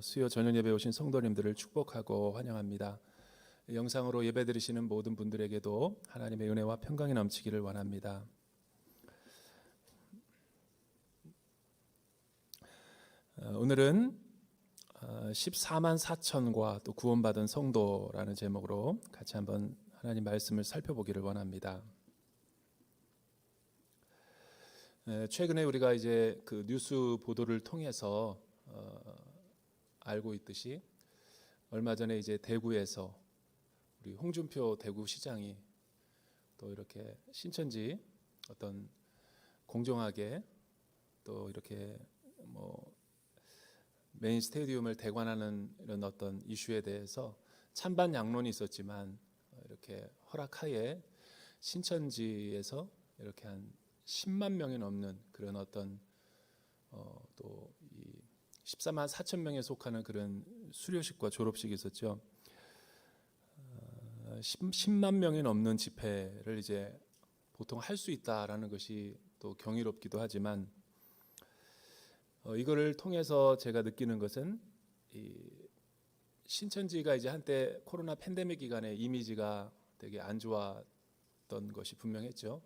수요 저녁 예배 오신 성도님들을 축복하고 환영합니다. 영상으로 예배 드리시는 모든 분들에게도 하나님의 은혜와 평강이 넘치기를 원합니다. 오늘은 14만 4천과 또 구원받은 성도라는 제목으로 같이 한번 하나님 말씀을 살펴보기를 원합니다. 최근에 우리가 이제 그 뉴스 보도를 통해서 알고 있듯이 얼마 전에 이제 대구에서 우리 홍준표 대구시장이 또 이렇게 신천지 어떤 공정하게 또 이렇게 뭐 메인 스테디움을 대관하는 이런 어떤 이슈에 대해서 찬반 양론이 있었지만 이렇게 허락하에 신천지에서 이렇게 한 10만 명이 넘는 그런 어떤 또 이 14만 4천 명에 속하는 그런 수료식과 졸업식이 있었죠. 10만 명이 넘는 집회를 이제 보통 할 수 있다라는 것이 또 경이롭기도 하지만 이거를 통해서 제가 느끼는 것은 이 신천지가 이제 한때 코로나 팬데믹 기간에 이미지가 되게 안 좋았던 것이 분명했죠.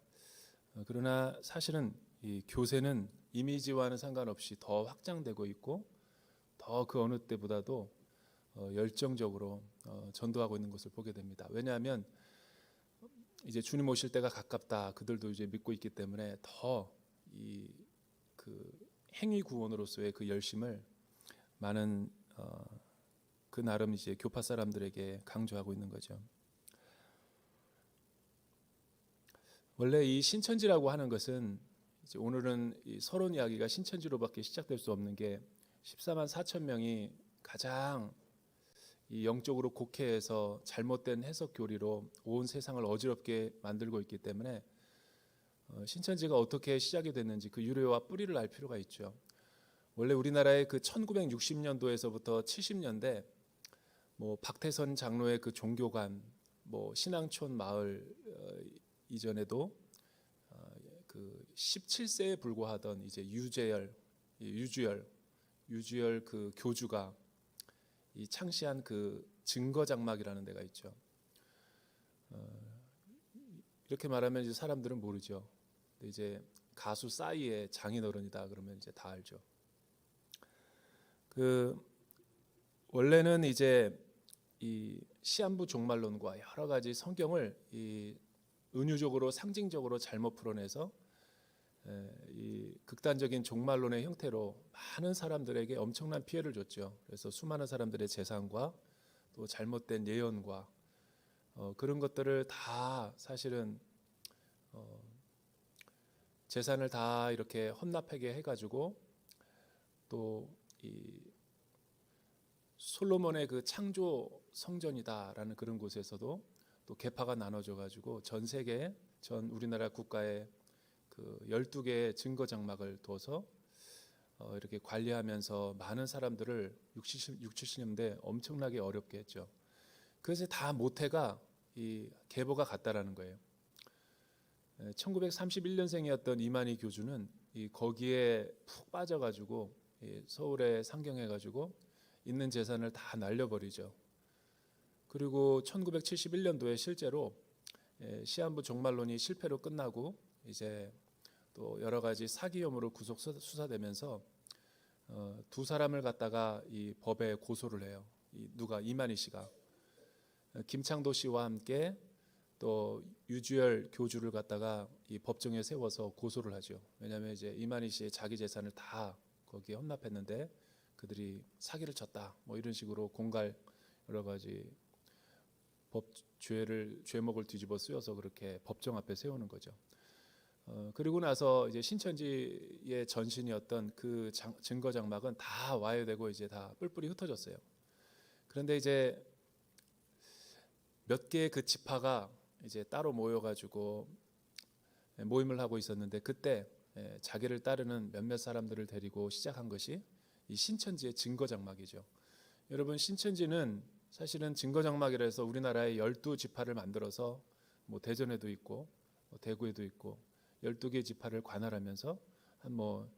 그러나 사실은 이 교세는 이미지와는 상관없이 더 확장되고 있고 더 그 어느 때보다도 열정적으로 전도하고 있는 것을 보게 됩니다. 왜냐하면 이제 주님 오실 때가 가깝다. 그들도 이제 믿고 있기 때문에 더 이 그 행위 구원으로서의 그 열심을 많은 그 나름 이제 교파 사람들에게 강조하고 있는 거죠. 원래 이 신천지라고 하는 것은 이제 오늘은 이 서론 이야기가 신천지로밖에 시작될 수 없는 게 14만 4천 명이 가장 이 영적으로 곡해해서 잘못된 해석 교리로 온 세상을 어지럽게 만들고 있기 때문에 신천지가 어떻게 시작이 됐는지 그 유래와 뿌리를 알 필요가 있죠. 원래 우리나라의 그 1960년도에서부터 70년대 뭐 박태선 장로의 그 종교관, 뭐 신앙촌 마을 이전에도 그 17세에 불과하던 이제 유주열 그 교주가 이 창시한 그 증거장막이라는 데가 있죠. 이렇게 말하면 이제 사람들은 모르죠. 근데 이제 가수 싸이의 장인어른이다 그러면 이제 다 알죠. 그 원래는 이제 이 시한부 종말론과 여러 가지 성경을 이 은유적으로 상징적으로 잘못 풀어내서 이 극단적인 종말론의 형태로 많은 사람들에게 엄청난 피해를 줬죠. 그래서 수많은 사람들의 재산과 또 잘못된 예언과 그런 것들을 다 사실은 재산을 다 이렇게 헌납하게 해가지고 또 이 솔로몬의 그 창조 성전이다라는 그런 곳에서도 또 계파가 나눠져 가지고 전 세계 전 우리나라 국가에 그 12개의 증거 장막을 둬서 이렇게 관리하면서 많은 사람들을 60, 70년대 엄청나게 어렵게 했죠. 그래서 다 모태가 이 계보가 같다라는 거예요. 1931년생이었던 이만희 교주는 이 거기에 푹 빠져가지고 서울에 상경해가지고 있는 재산을 다 날려버리죠. 그리고 1971년도에 실제로 시한부 종말론이 실패로 끝나고 이제 또 여러 가지 사기 혐의로 구속 수사되면서 두 사람을 갖다가 이 법에 고소를 해요. 누가 이만희 씨가 김창도 씨와 함께 또 유주열 교주를 갖다가 이 법정에 세워서 고소를 하죠. 왜냐하면 이제 이만희 씨의 자기 재산을 다 거기에 헌납했는데 그들이 사기를 쳤다. 뭐 이런 식으로 공갈 여러 가지 법 죄목을 뒤집어 쓰여서 그렇게 법정 앞에 세우는 거죠. 그리고 나서 이제 신천지의 전신이었던 그 증거 장막은 다 와해되고 이제 다 뿔뿔이 흩어졌어요. 그런데 이제 몇 개의 그 지파가 이제 따로 모여가지고 모임을 하고 있었는데 그때 자기를 따르는 몇몇 사람들을 데리고 시작한 것이 이 신천지의 증거 장막이죠. 여러분 신천지는 사실은 증거 장막이라 해서 우리나라에 12지파를 만들어서 뭐 대전에도 있고 뭐 대구에도 있고 12개 지파를 관할하면서 한 뭐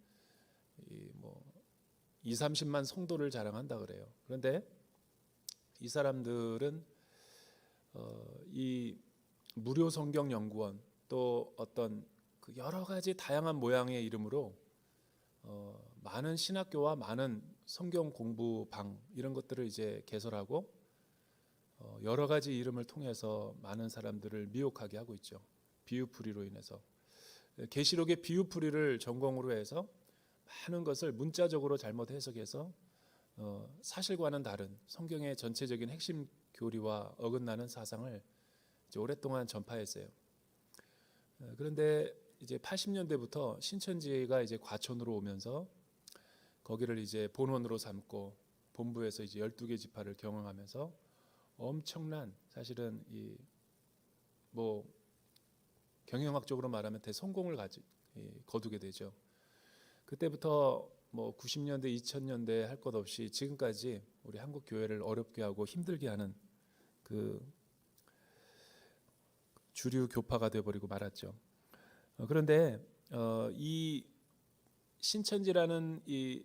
2, 30만 성도를 자랑한다 그래요. 그런데 이 사람들은 이 무료 성경 연구원 또 어떤 그 여러 가지 다양한 모양의 이름으로 많은 신학교와 많은 성경 공부방 이런 것들을 이제 개설하고 여러 가지 이름을 통해서 많은 사람들을 미혹하게 하고 있죠. 비유풀이로 인해서. 계시록의 비유풀이를 전공으로 해서 많은 것을 문자적으로 잘못 해석해서 사실과는 다른 성경의 전체적인 핵심 교리와 어긋나는 사상을 이제 오랫동안 전파했어요. 그런데 이제 80년대부터 신천지가 이제 과천으로 오면서 거기를 이제 본원으로 삼고 본부에서 이제 12개 지파를 경영하면서 엄청난 사실은 이 뭐 경영학적으로 말하면 대성공을 거두게 되죠. 그때부터 뭐 90년대, 2000년대 할 것 없이 지금까지 우리 한국 교회를 어렵게 하고 힘들게 하는 그 주류 교파가 되어버리고 말았죠. 그런데 이 신천지라는 이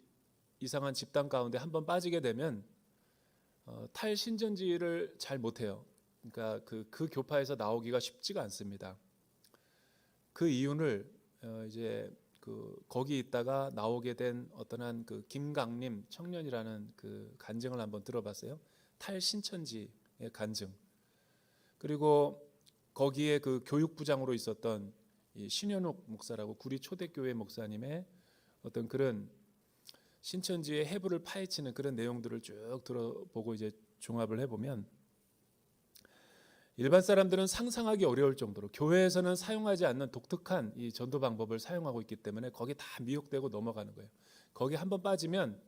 이상한 집단 가운데 한번 빠지게 되면 탈신천지를 잘 못해요. 그러니까 그 교파에서 나오기가 쉽지가 않습니다. 그 이유를 이제 거기 있다가 나오게 된 어떤 한 그 김강림 청년이라는 그 간증을 한번 들어봤어요. 탈신천지의 간증. 그리고 거기에 그 교육부장으로 있었던 이 신현욱 목사라고 구리 초대교회 목사님의 어떤 그런 신천지의 해부를 파헤치는 그런 내용들을 쭉 들어보고 이제 종합을 해보면 일반 사람들은 상상하기 어려울 정도로 교회에서는 사용하지 않는 독특한 이 전도 방법을 사용하고 있기 때문에 거기 다 미혹되고 넘어가는 거예요. 거기 한번 빠지면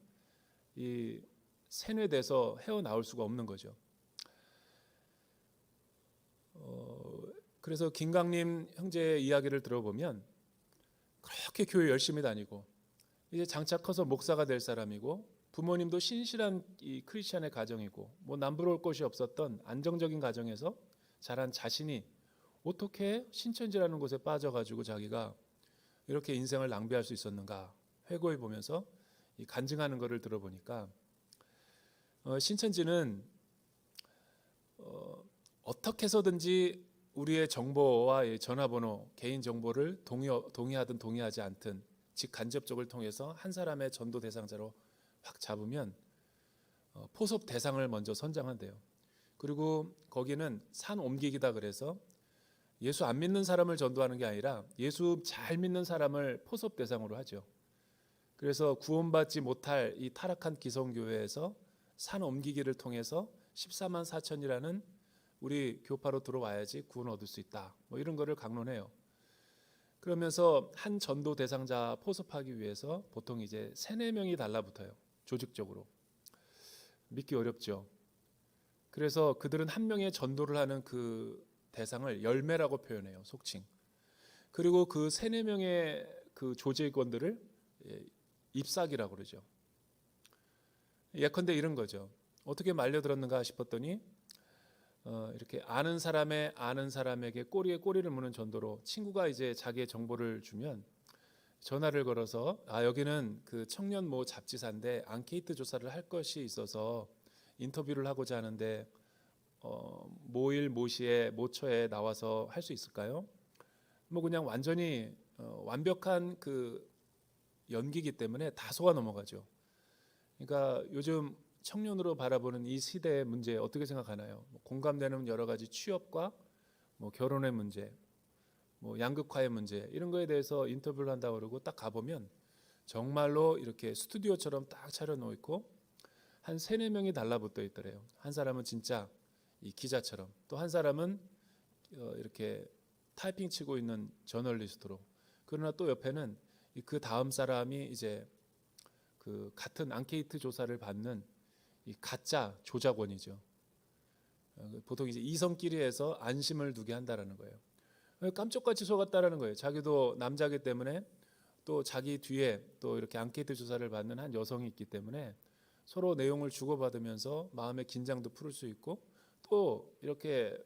이 세뇌돼서 헤어나올 수가 없는 거죠. 그래서 김강림 형제의 이야기를 들어보면 그렇게 교회 열심히 다니고 이제 장차 커서 목사가 될 사람이고 부모님도 신실한 이 크리스천의 가정이고 뭐 남부러울 것이 없었던 안정적인 가정에서 자란 자신이 어떻게 신천지라는 곳에 빠져가지고 자기가 이렇게 인생을 낭비할 수 있었는가 회고해 보면서 이 간증하는 것을 들어보니까 신천지는 어떻게 해서든지 우리의 정보와 전화번호, 개인 정보를 동의하든 동의하지 않든 즉 간접적을 통해서 한 사람의 전도 대상자로 확 잡으면 포섭 대상을 먼저 선정한대요. 그리고 거기는 산 옮기기다 그래서 예수 안 믿는 사람을 전도하는 게 아니라 예수 잘 믿는 사람을 포섭 대상으로 하죠. 그래서 구원받지 못할 이 타락한 기성교회에서 산 옮기기를 통해서 14만 4천이라는 우리 교파로 들어와야지 구원 얻을 수 있다. 뭐 이런 거를 강론해요. 그러면서 한 전도 대상자 포섭하기 위해서 보통 이제 3-4명이 달라붙어요. 조직적으로. 믿기 어렵죠. 그래서 그들은 한 명의 전도를 하는 그 대상을 열매라고 표현해요. 속칭. 그리고 그 3-4명의 그 조직원들을 잎사귀라고 그러죠. 예컨대 이런 거죠. 어떻게 말려들었는가 싶었더니 이렇게 아는 사람에게 꼬리에 꼬리를 무는 전도로 친구가 이제 자기의 정보를 주면 전화를 걸어서 여기는 그 청년 모 잡지사인데 앙케이트 조사를 할 것이 있어서 인터뷰를 하고자 하는데 모일 모시에 모처에 나와서 할 수 있을까요? 뭐 그냥 완전히 완벽한 그 연기이기 때문에 다 속아 넘어가죠. 그러니까 요즘 청년으로 바라보는 이 시대의 문제 어떻게 생각하나요? 공감되는 여러 가지 취업과 뭐 결혼의 문제, 뭐 양극화의 문제 이런 거에 대해서 인터뷰를 한다고 그러고 딱 가보면 정말로 이렇게 스튜디오처럼 딱 차려놓고 한 3-4명이 달라붙어 있더래요. 한 사람은 진짜 이 기자처럼 또 한 사람은 이렇게 타이핑 치고 있는 저널리스트로 그러나 또 옆에는 그 다음 사람이 이제 그 같은 앙케이트 조사를 받는 이 가짜 조작원이죠. 보통 이제 이성끼리 해서 안심을 두게 한다라는 거예요. 깜짝같이 속았다라는 거예요. 자기도 남자기 때문에 또 자기 뒤에 또 이렇게 앙케이트 조사를 받는 한 여성이 있기 때문에 서로 내용을 주고받으면서 마음의 긴장도 풀을 수 있고 또 이렇게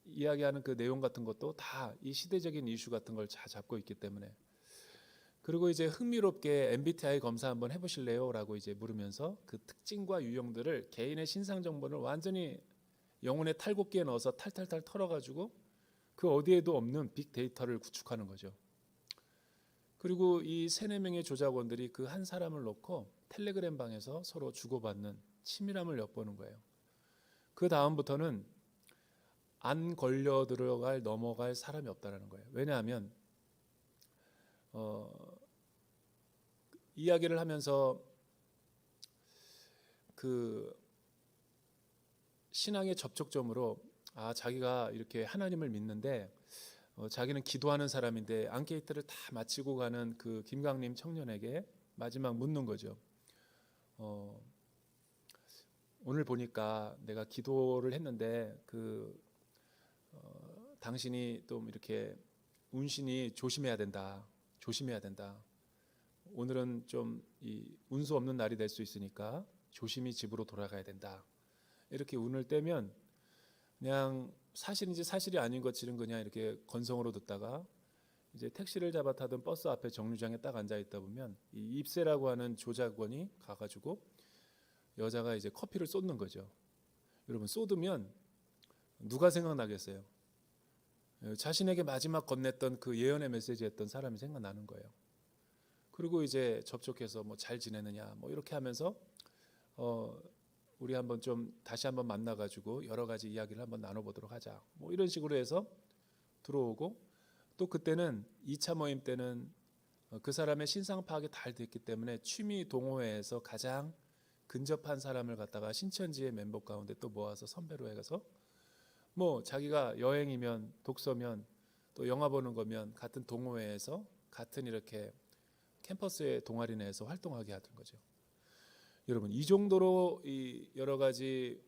이야기하는 그 내용 같은 것도 다 이 시대적인 이슈 같은 걸 잘 잡고 있기 때문에 그리고 이제 흥미롭게 MBTI 검사 한번 해보실래요? 라고 이제 물으면서 그 특징과 유형들을 개인의 신상 정보를 완전히 영혼의 탈곡기에 넣어서 탈탈탈 털어가지고 그 어디에도 없는 빅데이터를 구축하는 거죠. 그리고 이 3-4명의 조작원들이 그 한 사람을 놓고 텔레그램 방에서 서로 주고받는 치밀함을 엿보는 거예요. 그 다음부터는 안 걸려 들어갈 넘어갈 사람이 없다라는 거예요. 왜냐하면 이야기를 하면서 그 신앙의 접촉점으로 자기가 이렇게 하나님을 믿는데 자기는 기도하는 사람인데 앙케이트를 다 마치고 가는 그 김강림 청년에게 마지막 묻는 거죠. 오늘 보니까 내가 기도를 했는데 당신이 또 이렇게 운신이 조심해야 된다. 오늘은 좀 이 운수 없는 날이 될 수 있으니까 조심히 집으로 돌아가야 된다. 이렇게 운을 떼면 그냥 사실인지 사실이 아닌 것처럼 그냥 이렇게 건성으로 듣다가 이제 택시를 잡아 타던 버스 앞에 정류장에 딱 앉아 있다 보면 이 입세라고 하는 조작원이 가가지고 여자가 이제 커피를 쏟는 거죠. 여러분, 쏟으면 누가 생각나겠어요? 자신에게 마지막 건넸던 그 예언의 메시지 했던 사람이 생각나는 거예요. 그리고 이제 접촉해서 뭐 잘 지내느냐 뭐 이렇게 하면서 우리 한번 좀 다시 한번 만나가지고 여러 가지 이야기를 한번 나눠보도록 하자. 뭐 이런 식으로 해서 들어오고, 또 그때는 2차 모임 때는 그 사람의 신상 파악이 잘 됐기 때문에 취미 동호회에서 가장 근접한 사람을 갖다가 신천지의 멤버 가운데 또 모아서 선배로 해가서 뭐 자기가 여행이면 독서면 또 영화 보는 거면 같은 동호회에서 같은 이렇게 캠퍼스의 동아리 내에서 활동하게 하던 거죠. 여러분, 이 정도로 이 여러 가지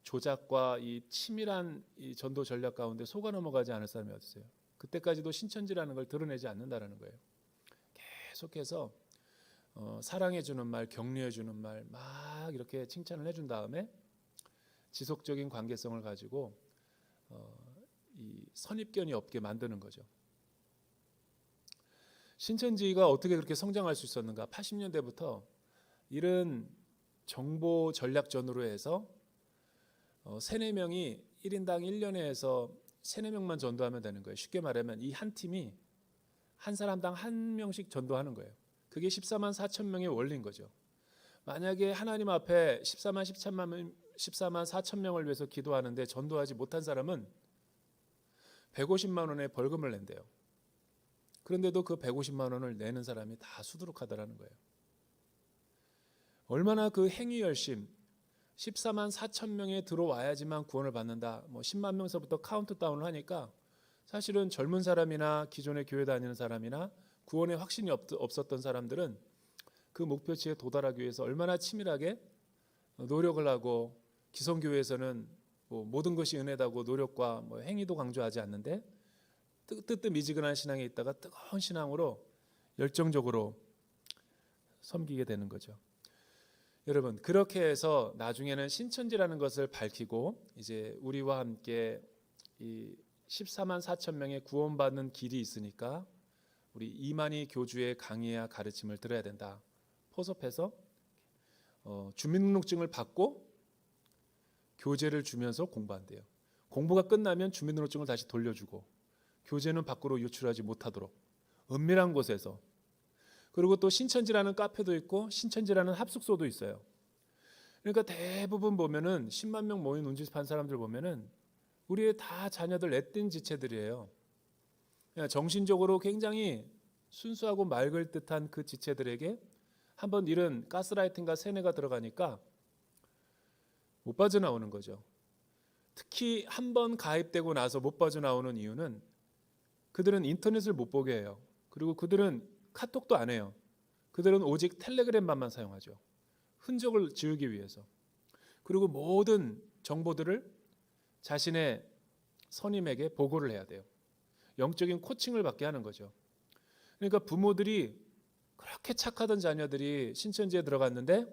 조작과 이 치밀한 이 전도 전략 가운데 속아 넘어가지 않을 사람이 어딨어요? 그때까지도 신천지라는 걸 드러내지 않는다라는 거예요. 계속해서 사랑해 주는 말, 격려해 주는 말 막 이렇게 칭찬을 해준 다음에 지속적인 관계성을 가지고 이 선입견이 없게 만드는 거죠. 신천지가 어떻게 그렇게 성장할 수 있었는가? 80년대부터 이런 정보 전략전으로 해서 3-4명이 1인당 1년에 해서 3-4명만 전도하면 되는 거예요. 쉽게 말하면 이 한 팀이 한 사람당 1명씩 전도하는 거예요. 그게 14만 4천 명의 원리인 거죠. 만약에 하나님 앞에 14만 4천 명을 위해서 기도하는데 전도하지 못한 사람은 150만 원의 벌금을 낸대요. 그런데도 그 150만 원을 내는 사람이 다 수두룩하다라는 거예요. 얼마나 그 행위 열심, 14만 4천 명에 들어와야지만 구원을 받는다. 뭐 10만 명서부터 카운트다운을 하니까 사실은 젊은 사람이나 기존에 교회 다니는 사람이나 구원에 확신이 없었던 사람들은 그 목표치에 도달하기 위해서 얼마나 치밀하게 노력을 하고, 기성교회에서는 뭐 모든 것이 은혜다고 노력과 뭐 행위도 강조하지 않는데 뜨뜻미지근한 신앙에 있다가 뜨거운 신앙으로 열정적으로 섬기게 되는 거죠. 여러분, 그렇게 해서 나중에는 신천지라는 것을 밝히고 이제 우리와 함께 이 14만 4천 명의 구원받는 길이 있으니까 우리 이만희 교주의 강의와 가르침을 들어야 된다. 포섭해서 주민등록증을 받고 교재를 주면서 공부한대요. 공부가 끝나면 주민등록증을 다시 돌려주고 교재는 밖으로 유출하지 못하도록 은밀한 곳에서. 그리고 또 신천지라는 카페도 있고 신천지라는 합숙소도 있어요. 그러니까 대부분 보면은 10만 명 모인 운집한 사람들 보면은 우리의 다 자녀들 애띤 지체들이에요. 정신적으로 굉장히 순수하고 맑을 듯한 그 지체들에게 한번 이런 가스라이팅과 세뇌가 들어가니까 못 빠져나오는 거죠. 특히 한번 가입되고 나서 못 빠져나오는 이유는 그들은 인터넷을 못 보게 해요. 그리고 그들은 카톡도 안 해요. 그들은 오직 텔레그램만 사용하죠. 흔적을 지우기 위해서. 그리고 모든 정보들을 자신의 선임에게 보고를 해야 돼요. 영적인 코칭을 받게 하는 거죠. 그러니까 부모들이 그렇게 착하던 자녀들이 신천지에 들어갔는데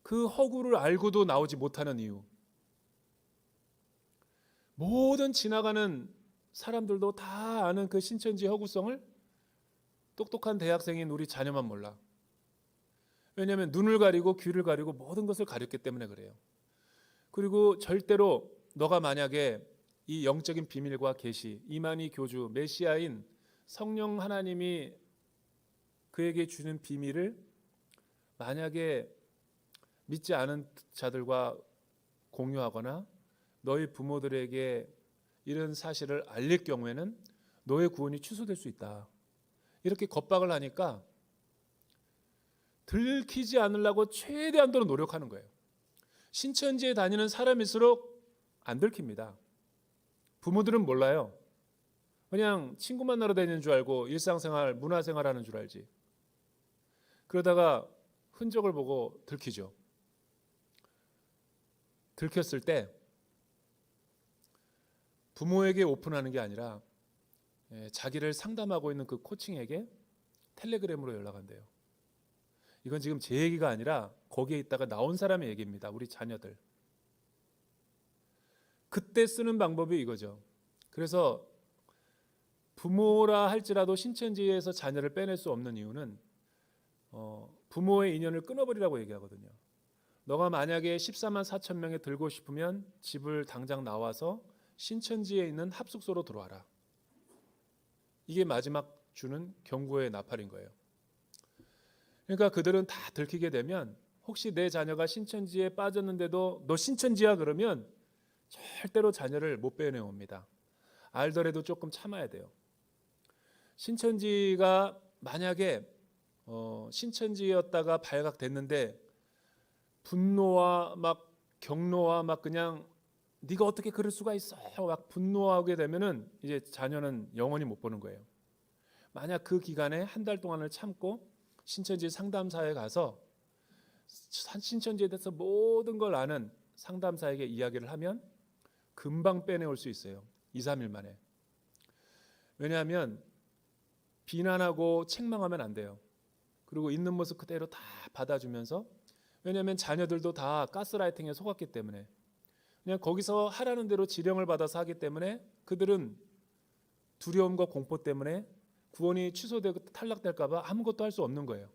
그 허구를 알고도 나오지 못하는 이유. 모든 지나가는 사람들도 다 아는 그 신천지 허구성을 똑똑한 대학생인 우리 자녀만 몰라. 왜냐하면 눈을 가리고 귀를 가리고 모든 것을 가렸기 때문에 그래요. 그리고 절대로 너가 만약에 이 영적인 비밀과 계시, 이만희 교주, 메시아인 성령 하나님이 그에게 주는 비밀을 만약에 믿지 않은 자들과 공유하거나 너희 부모들에게 이런 사실을 알릴 경우에는 너의 구원이 취소될 수 있다. 이렇게 겁박을 하니까 들키지 않으려고 최대한도로 노력하는 거예요. 신천지에 다니는 사람일수록 안 들킵니다. 부모들은 몰라요. 그냥 친구 만나러 다니는 줄 알고 일상생활, 문화생활 하는 줄 알지. 그러다가 흔적을 보고 들키죠. 들켰을 때 부모에게 오픈하는 게 아니라 자기를 상담하고 있는 그 코칭에게 텔레그램으로 연락한대요. 이건 지금 제 얘기가 아니라 거기에 있다가 나온 사람의 얘기입니다. 우리 자녀들. 그때 쓰는 방법이 이거죠. 그래서 부모라 할지라도 신천지에서 자녀를 빼낼 수 없는 이유는 부모의 인연을 끊어버리라고 얘기하거든요. 너가 만약에 14만 4천 명에 들고 싶으면 집을 당장 나와서 신천지에 있는 합숙소로 들어와라. 이게 마지막 주는 경고의 나팔인 거예요. 그러니까 그들은 다 들키게 되면 혹시 내 자녀가 신천지에 빠졌는데도 너 신천지야 그러면 절대로 자녀를 못 빼내옵니다. 알더라도 조금 참아야 돼요. 신천지가 만약에 신천지였다가 발각됐는데 분노와 막 경노와 막 그냥 네가 어떻게 그럴 수가 있어 막 분노하게 되면은 이제 자녀는 영원히 못 보는 거예요. 만약 그 기간에 한 달 동안을 참고 신천지 상담사에 가서 신천지에 대해서 모든 걸 아는 상담사에게 이야기를 하면 금방 빼내올 수 있어요. 2, 3일 만에. 왜냐하면 비난하고 책망하면 안 돼요. 그리고 있는 모습 그대로 다 받아주면서, 왜냐하면 자녀들도 다 가스라이팅에 속았기 때문에 그냥 거기서 하라는 대로 지령을 받아서 하기 때문에 그들은 두려움과 공포 때문에 구원이 취소되고 탈락될까 봐 아무것도 할 수 없는 거예요.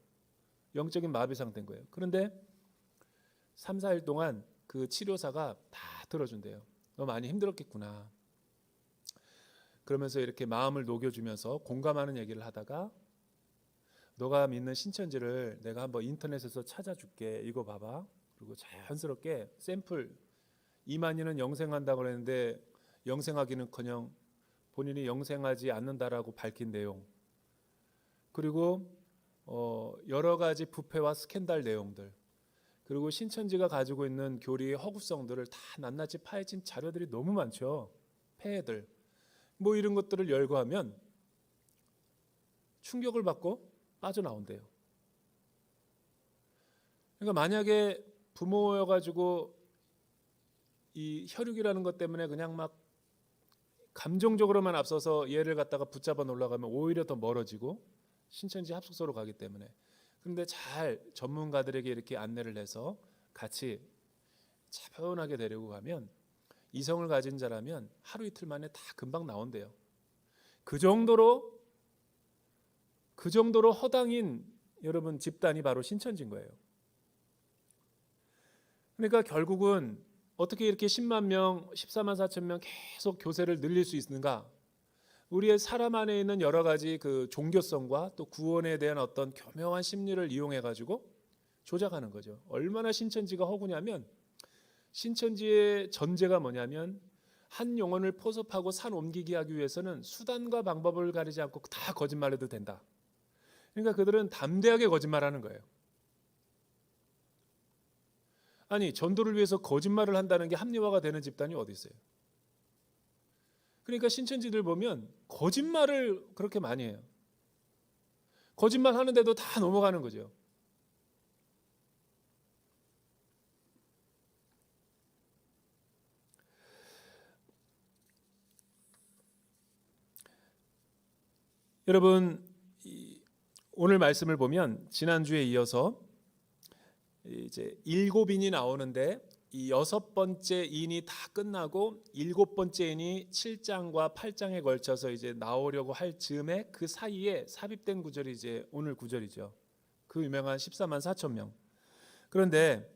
영적인 마비 상태인 거예요. 그런데 3, 4일 동안 그 치료사가 다 들어준대요. 너 많이 힘들었겠구나. 그러면서 이렇게 마음을 녹여주면서 공감하는 얘기를 하다가 너가 믿는 신천지를 내가 한번 인터넷에서 찾아줄게. 이거 봐봐. 그리고 자연스럽게 샘플, 이만희는 영생한다고 그랬는데 영생하기는커녕 본인이 영생하지 않는다라고 밝힌 내용, 그리고 여러 가지 부패와 스캔들 내용들, 그리고 신천지가 가지고 있는 교리의 허구성들을 다 낱낱이 파헤친 자료들이 너무 많죠. 폐해들 뭐 이런 것들을 열거하면 충격을 받고 빠져나온대요. 그러니까 만약에 부모여가지고 이 혈육이라는 것 때문에 그냥 막 감정적으로만 앞서서 얘를 갖다가 붙잡아 놓으려고 오히려 더 멀어지고 신천지 합숙소로 가기 때문에. 그런데 잘 전문가들에게 이렇게 안내를 해서 같이 차분하게 데리고 가면 이성을 가진 자라면 하루 이틀 만에 다 금방 나온대요. 그 정도로 허당인 여러분 집단이 바로 신천지인 거예요. 그러니까 결국은 어떻게 이렇게 10만 명, 14만 4천 명 계속 교세를 늘릴 수 있는가? 우리의 사람 안에 있는 여러 가지 그 종교성과 또 구원에 대한 어떤 교묘한 심리를 이용해 가지고 조작하는 거죠. 얼마나 신천지가 허구냐면, 신천지의 전제가 뭐냐면 한 영혼을 포섭하고 산 옮기게 하기 위해서는 수단과 방법을 가리지 않고 다 거짓말해도 된다. 그러니까 그들은 담대하게 거짓말하는 거예요. 아니, 전도를 위해서 거짓말을 한다는 게 합리화가 되는 집단이 어디 있어요? 그러니까 신천지들 보면 거짓말을 그렇게 많이 해요. 거짓말 하는데도 다 넘어가는 거죠. 여러분, 오늘 말씀을 보면 지난주에 이어서 이제 7인이 나오는데 이 6번째 인이 다 끝나고 7번째 인이 7장과 8장에 걸쳐서 이제 나오려고 할 즈음에 그 사이에 삽입된 구절이 이제 오늘 구절이죠. 그 유명한 14만 4천 명. 그런데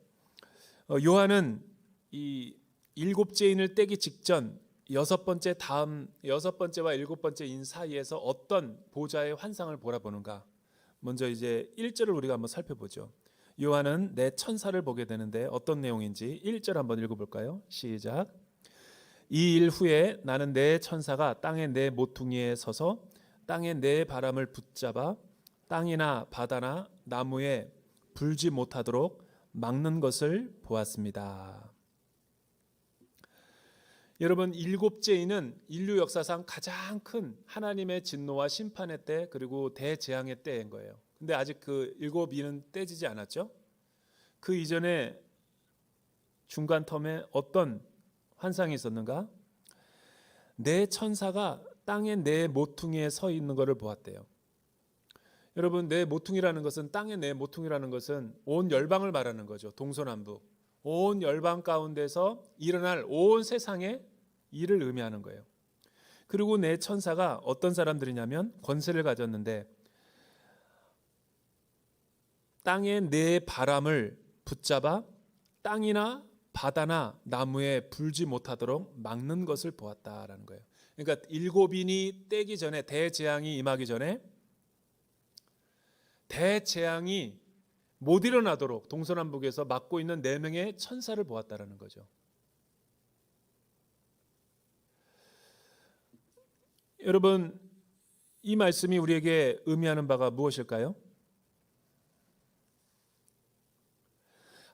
요한은 이 7째 인을 떼기 직전 6번째 다음 6번째와 7번째 인 사이에서 어떤 보좌의 환상을 보라보는가. 먼저 이제 1절을 우리가 한번 살펴보죠. 요한은 내 천사를 보게 되는데 어떤 내용인지 1절 한번 읽어볼까요? 시작. 이 일 후에 나는 내 천사가 땅의 네 모퉁이에 서서 땅의 네 바람을 붙잡아 땅이나 바다나 나무에 불지 못하도록 막는 것을 보았습니다. 여러분, 7째 인은 인류 역사상 가장 큰 하나님의 진노와 심판의 때 그리고 대재앙의 때인 거예요. 근데 아직 그 7인은 떼지지 않았죠. 그 이전에 중간 텀에 어떤 환상이 있었는가? 내 천사가 땅의 네 모퉁이에 서 있는 것을 보았대요. 여러분, 네 모퉁이라는 것은 땅의 네 모퉁이라는 것은 온 열방을 말하는 거죠. 동서남북 온 열방 가운데서 일어날 온 세상의 일을 의미하는 거예요. 그리고 내 천사가 어떤 사람들이냐면 권세를 가졌는데 땅의 네 바람을 붙잡아 땅이나 바다나 나무에 불지 못하도록 막는 것을 보았다라는 거예요. 그러니까 7인이 떼기 전에 대재앙이 임하기 전에 대재앙이 못 일어나도록 동서남북에서 막고 있는 4명의 천사를 보았다라는 거죠. 여러분, 이 말씀이 우리에게 의미하는 바가 무엇일까요?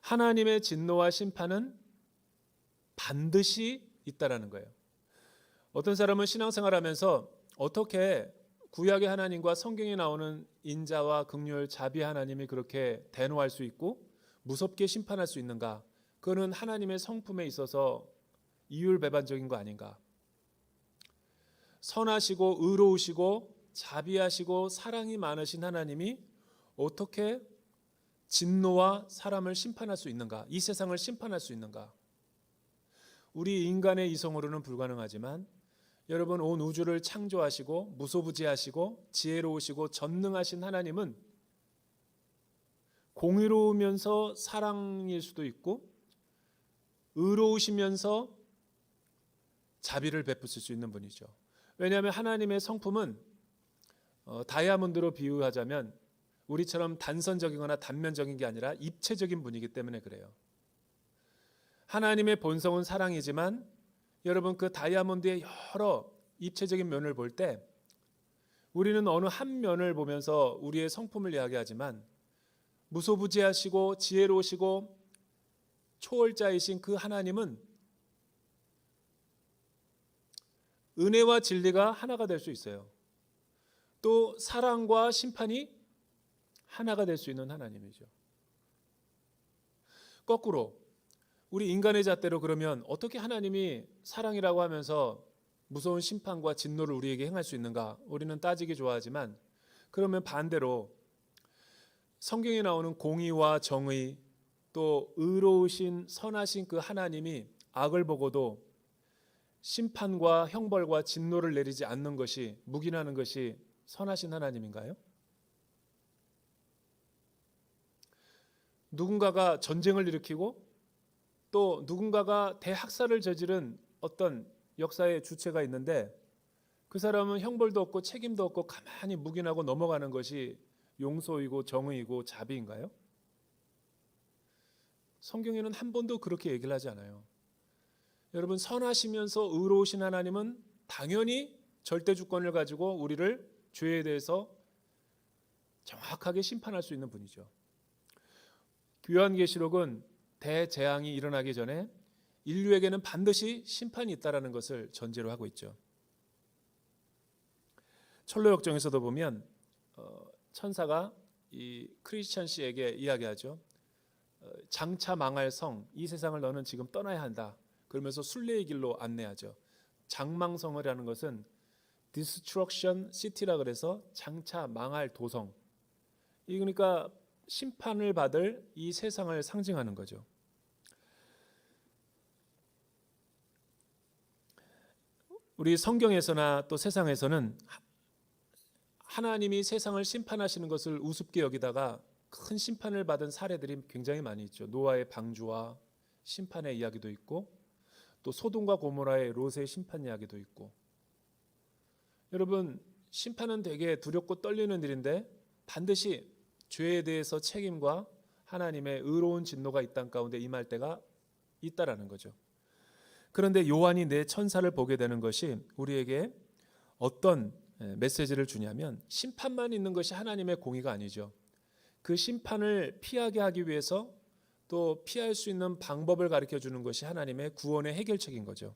하나님의 진노와 심판은 반드시 있다라는 거예요. 어떤 사람은 신앙생활하면서 어떻게 구약의 하나님과 성경에 나오는 인자와 긍휼, 자비 하나님이 그렇게 대노할 수 있고 무섭게 심판할 수 있는가? 그거는 하나님의 성품에 있어서 이율배반적인 거 아닌가? 선하시고 의로우시고 자비하시고 사랑이 많으신 하나님이 어떻게 진노와 사람을 심판할 수 있는가? 이 세상을 심판할 수 있는가? 우리 인간의 이성으로는 불가능하지만 여러분, 온 우주를 창조하시고 무소부지하시고 지혜로우시고 전능하신 하나님은 공의로우면서 사랑일 수도 있고 의로우시면서 자비를 베푸실 수 있는 분이죠. 왜냐하면 하나님의 성품은 다이아몬드로 비유하자면 우리처럼 단선적이거나 단면적인 게 아니라 입체적인 분이기 때문에 그래요. 하나님의 본성은 사랑이지만 여러분, 그 다이아몬드의 여러 입체적인 면을 볼 때 우리는 어느 한 면을 보면서 우리의 성품을 이야기하지만 무소부지하시고 지혜로우시고 초월자이신 그 하나님은 은혜와 진리가 하나가 될 수 있어요. 또 사랑과 심판이 하나가 될 수 있는 하나님이죠. 거꾸로 우리 인간의 잣대로 그러면 어떻게 하나님이 사랑이라고 하면서 무서운 심판과 진노를 우리에게 행할 수 있는가? 우리는 따지기 좋아하지만 그러면 반대로 성경에 나오는 공의와 정의 또 의로우신 선하신 그 하나님이 악을 보고도 심판과 형벌과 진노를 내리지 않는 것이, 묵인하는 것이 선하신 하나님인가요? 누군가가 전쟁을 일으키고 또 누군가가 대학살을 저지른 어떤 역사의 주체가 있는데 그 사람은 형벌도 없고 책임도 없고 가만히 묵인하고 넘어가는 것이 용서이고 정의이고 자비인가요? 성경에는 한 번도 그렇게 얘기를 하지 않아요. 여러분, 선하시면서 의로우신 하나님은 당연히 절대 주권을 가지고 우리를 죄에 대해서 정확하게 심판할 수 있는 분이죠. 요한계시록은 대재앙이 일어나기 전에 인류에게는 반드시 심판이 있다라는 것을 전제로 하고 있죠. 철로역정에서도 보면 천사가 이 크리스찬 씨에게 이야기하죠. 장차 망할 성, 이 세상을 너는 지금 떠나야 한다. 그러면서 순례의 길로 안내하죠. 장망성이라는 것은 Destruction City라 그래서 장차 망할 도성. 이 그러니까 심판을 받을 이 세상을 상징하는 거죠. 우리 성경에서나 또 세상에서는 하나님이 세상을 심판하시는 것을 우습게 여기다가 큰 심판을 받은 사례들이 굉장히 많이 있죠. 노아의 방주와 심판의 이야기도 있고, 또 소돔과 고모라의 롯의 심판 이야기도 있고. 여러분, 심판은 되게 두렵고 떨리는 일인데 반드시 죄에 대해서 책임과 하나님의 의로운 진노가 이 땅 가운데 임할 때가 있다라는 거죠. 그런데 요한이 네 천사를 보게 되는 것이 우리에게 어떤 메시지를 주냐면, 심판만 있는 것이 하나님의 공의가 아니죠. 그 심판을 피하게 하기 위해서 또 피할 수 있는 방법을 가르쳐 주는 것이 하나님의 구원의 해결책인 거죠.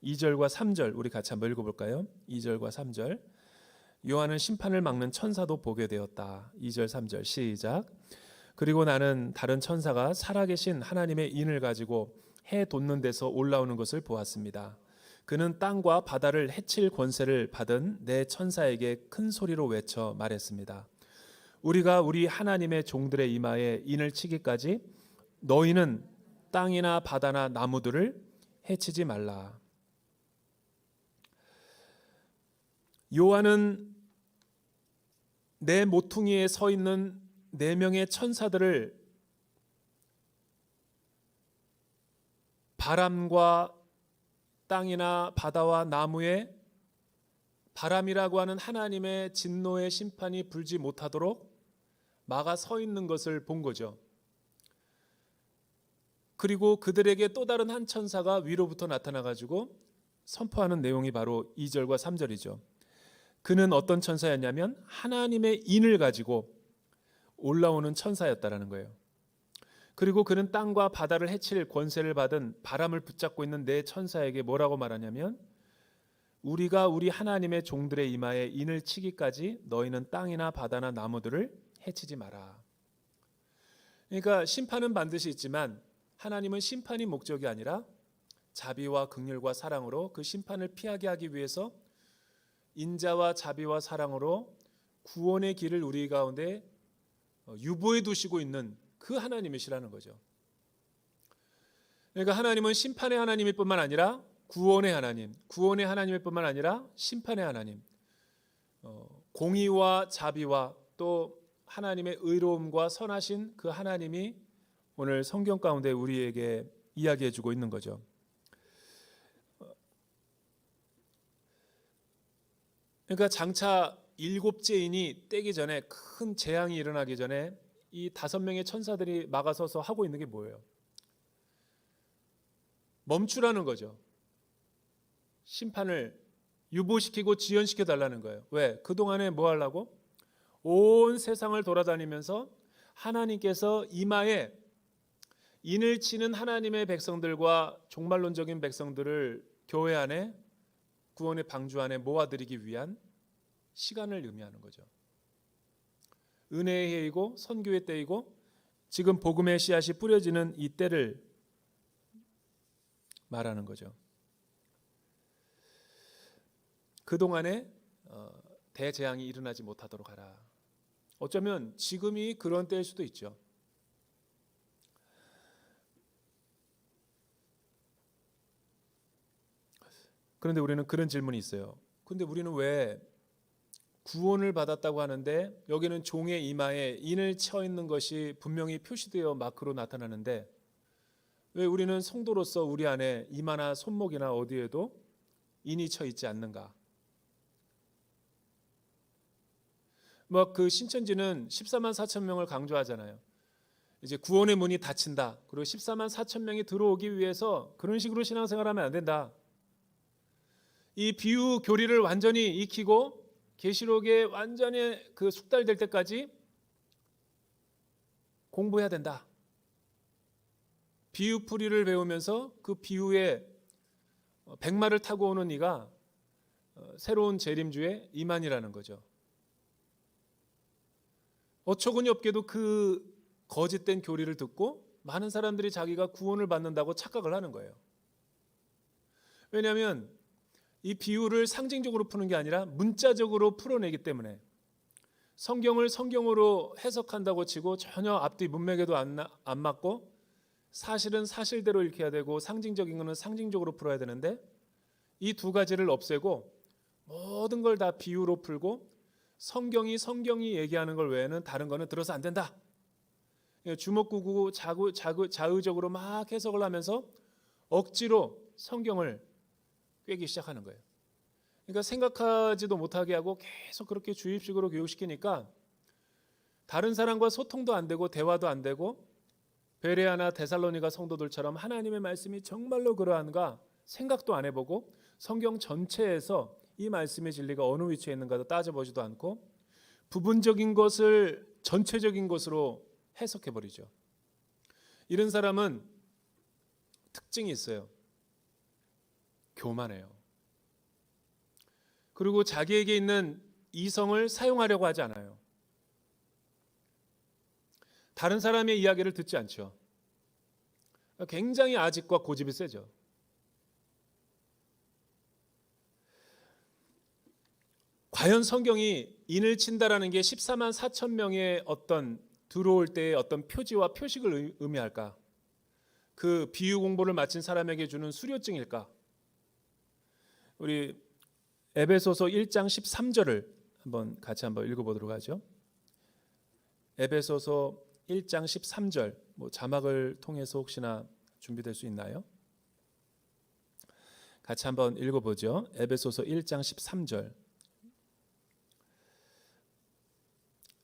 2절과 3절 우리 같이 한번 읽어볼까요? 2절과 3절. 요한은 심판을 막는 천사도 보게 되었다. 2절 3절 시작. 그리고 나는 다른 천사가 살아계신 하나님의 인을 가지고 해 돋는 데서 올라오는 것을 보았습니다. 그는 땅과 바다를 해칠 권세를 받은 네 천사에게 큰 소리로 외쳐 말했습니다. 우리가 우리 하나님의 종들의 이마에 인을 치기까지 너희는 땅이나 바다나 나무들을 해치지 말라. 요한은 내 모퉁이에 서 있는 4명의 천사들을 바람과 땅이나 바다와 나무에 바람이라고 하는 하나님의 진노의 심판이 불지 못하도록 막아 서 있는 것을 본 거죠. 그리고 그들에게 또 다른 한 천사가 위로부터 나타나 가지고 선포하는 내용이 바로 2절과 3절이죠. 그는 어떤 천사였냐면 하나님의 인을 가지고 올라오는 천사였다라는 거예요. 그리고 그는 땅과 바다를 해칠 권세를 받은 바람을 붙잡고 있는 네 천사에게 뭐라고 말하냐면, 우리가 우리 하나님의 종들의 이마에 인을 치기까지 너희는 땅이나 바다나 나무들을 해치지 마라. 그러니까 심판은 반드시 있지만 하나님은 심판이 목적이 아니라 자비와 긍휼과 사랑으로 그 심판을 피하게 하기 위해서 인자와 자비와 사랑으로 구원의 길을 우리 가운데 유보해 두시고 있는 그 하나님이시라는 거죠. 그러니까 하나님은 심판의 하나님일 뿐만 아니라 구원의 하나님, 구원의 하나님일 뿐만 아니라 심판의 하나님, 공의와 자비와 또 하나님의 의로움과 선하신 그 하나님이 오늘 성경 가운데 우리에게 이야기해 주고 있는 거죠. 그러니까 장차 7째 인이 떼기 전에, 큰 재앙이 일어나기 전에 이 5명의 천사들이 막아서서 하고 있는 게 뭐예요? 멈추라는 거죠. 심판을 유보시키고 지연시켜 달라는 거예요. 왜? 그동안에 뭐 하려고? 온 세상을 돌아다니면서 하나님께서 이마에 인을 치는 하나님의 백성들과 종말론적인 백성들을 교회 안에, 구원의 방주 안에 모아들이기 위한 시간을 의미하는 거죠. 은혜의 해이고 선교의 때이고 지금 복음의 씨앗이 뿌려지는 이 때를 말하는 거죠. 그동안에 대재앙이 일어나지 못하도록 하라. 어쩌면 지금이 그런 때일 수도 있죠. 그런데 우리는 그런 질문이 있어요. 근데 우리는 왜 구원을 받았다고 하는데 여기는 종의 이마에 인을 쳐 있는 것이 분명히 표시되어 마크로 나타나는데 왜 우리는 성도로서 우리 안에 이마나 손목이나 어디에도 인이 쳐 있지 않는가? 뭐 그 신천지는 14만 4천 명을 강조하잖아요. 이제 구원의 문이 닫힌다. 그리고 14만 4천 명이 들어오기 위해서 그런 식으로 신앙생활하면 안 된다. 이 비유 교리를 완전히 익히고 계시록에 완전히 그 숙달될 때까지 공부해야 된다. 비유풀이를 배우면서 그 비유에 백마를 타고 오는 이가 새로운 재림주의 이만이라는 거죠. 어처구니 없게도 그 거짓된 교리를 듣고 많은 사람들이 자기가 구원을 받는다고 착각을 하는 거예요. 왜냐하면 이 비유를 상징적으로 푸는 게 아니라 문자적으로 풀어내기 때문에 성경을 성경으로 해석한다고 치고 전혀 앞뒤 문맥에도 안 맞고 사실은 사실대로 읽혀야 되고 상징적인 것은 상징적으로 풀어야 되는데 이 두 가지를 없애고 모든 걸 다 비유로 풀고 성경이 얘기하는 걸 외에는 다른 거는 들어서 안 된다. 주먹구구 자의적으로 막 해석을 하면서 억지로 성경을 꿰기 시작하는 거예요. 그러니까 생각하지도 못하게 하고 계속 그렇게 주입식으로 교육시키니까 다른 사람과 소통도 안 되고 대화도 안 되고 베레아나 데살로니가 성도들처럼 하나님의 말씀이 정말로 그러한가 생각도 안 해보고 성경 전체에서 이 말씀의 진리가 어느 위치에 있는가도 따져보지도 않고 부분적인 것을 전체적인 것으로 해석해버리죠. 이런 사람은 특징이 있어요. 교만해요. 그리고 자기에게 있는 이성을 사용하려고 하지 않아요. 다른 사람의 이야기를 듣지 않죠. 굉장히 아집과 고집이 세죠. 과연 성경이 인을 친다라는 게 14만 4천 명의 어떤 들어올 때의 어떤 표지와 표식을 의미할까? 그 비유 공부를 마친 사람에게 주는 수료증일까? 우리 에베소서 1장 13절을 같이 한번 읽어보도록 하죠. 에베소서 1장 13절 자막을 통해서 혹시나 준비될 수 있나요? 같이 한번 읽어보죠. 에베소서 1장 13절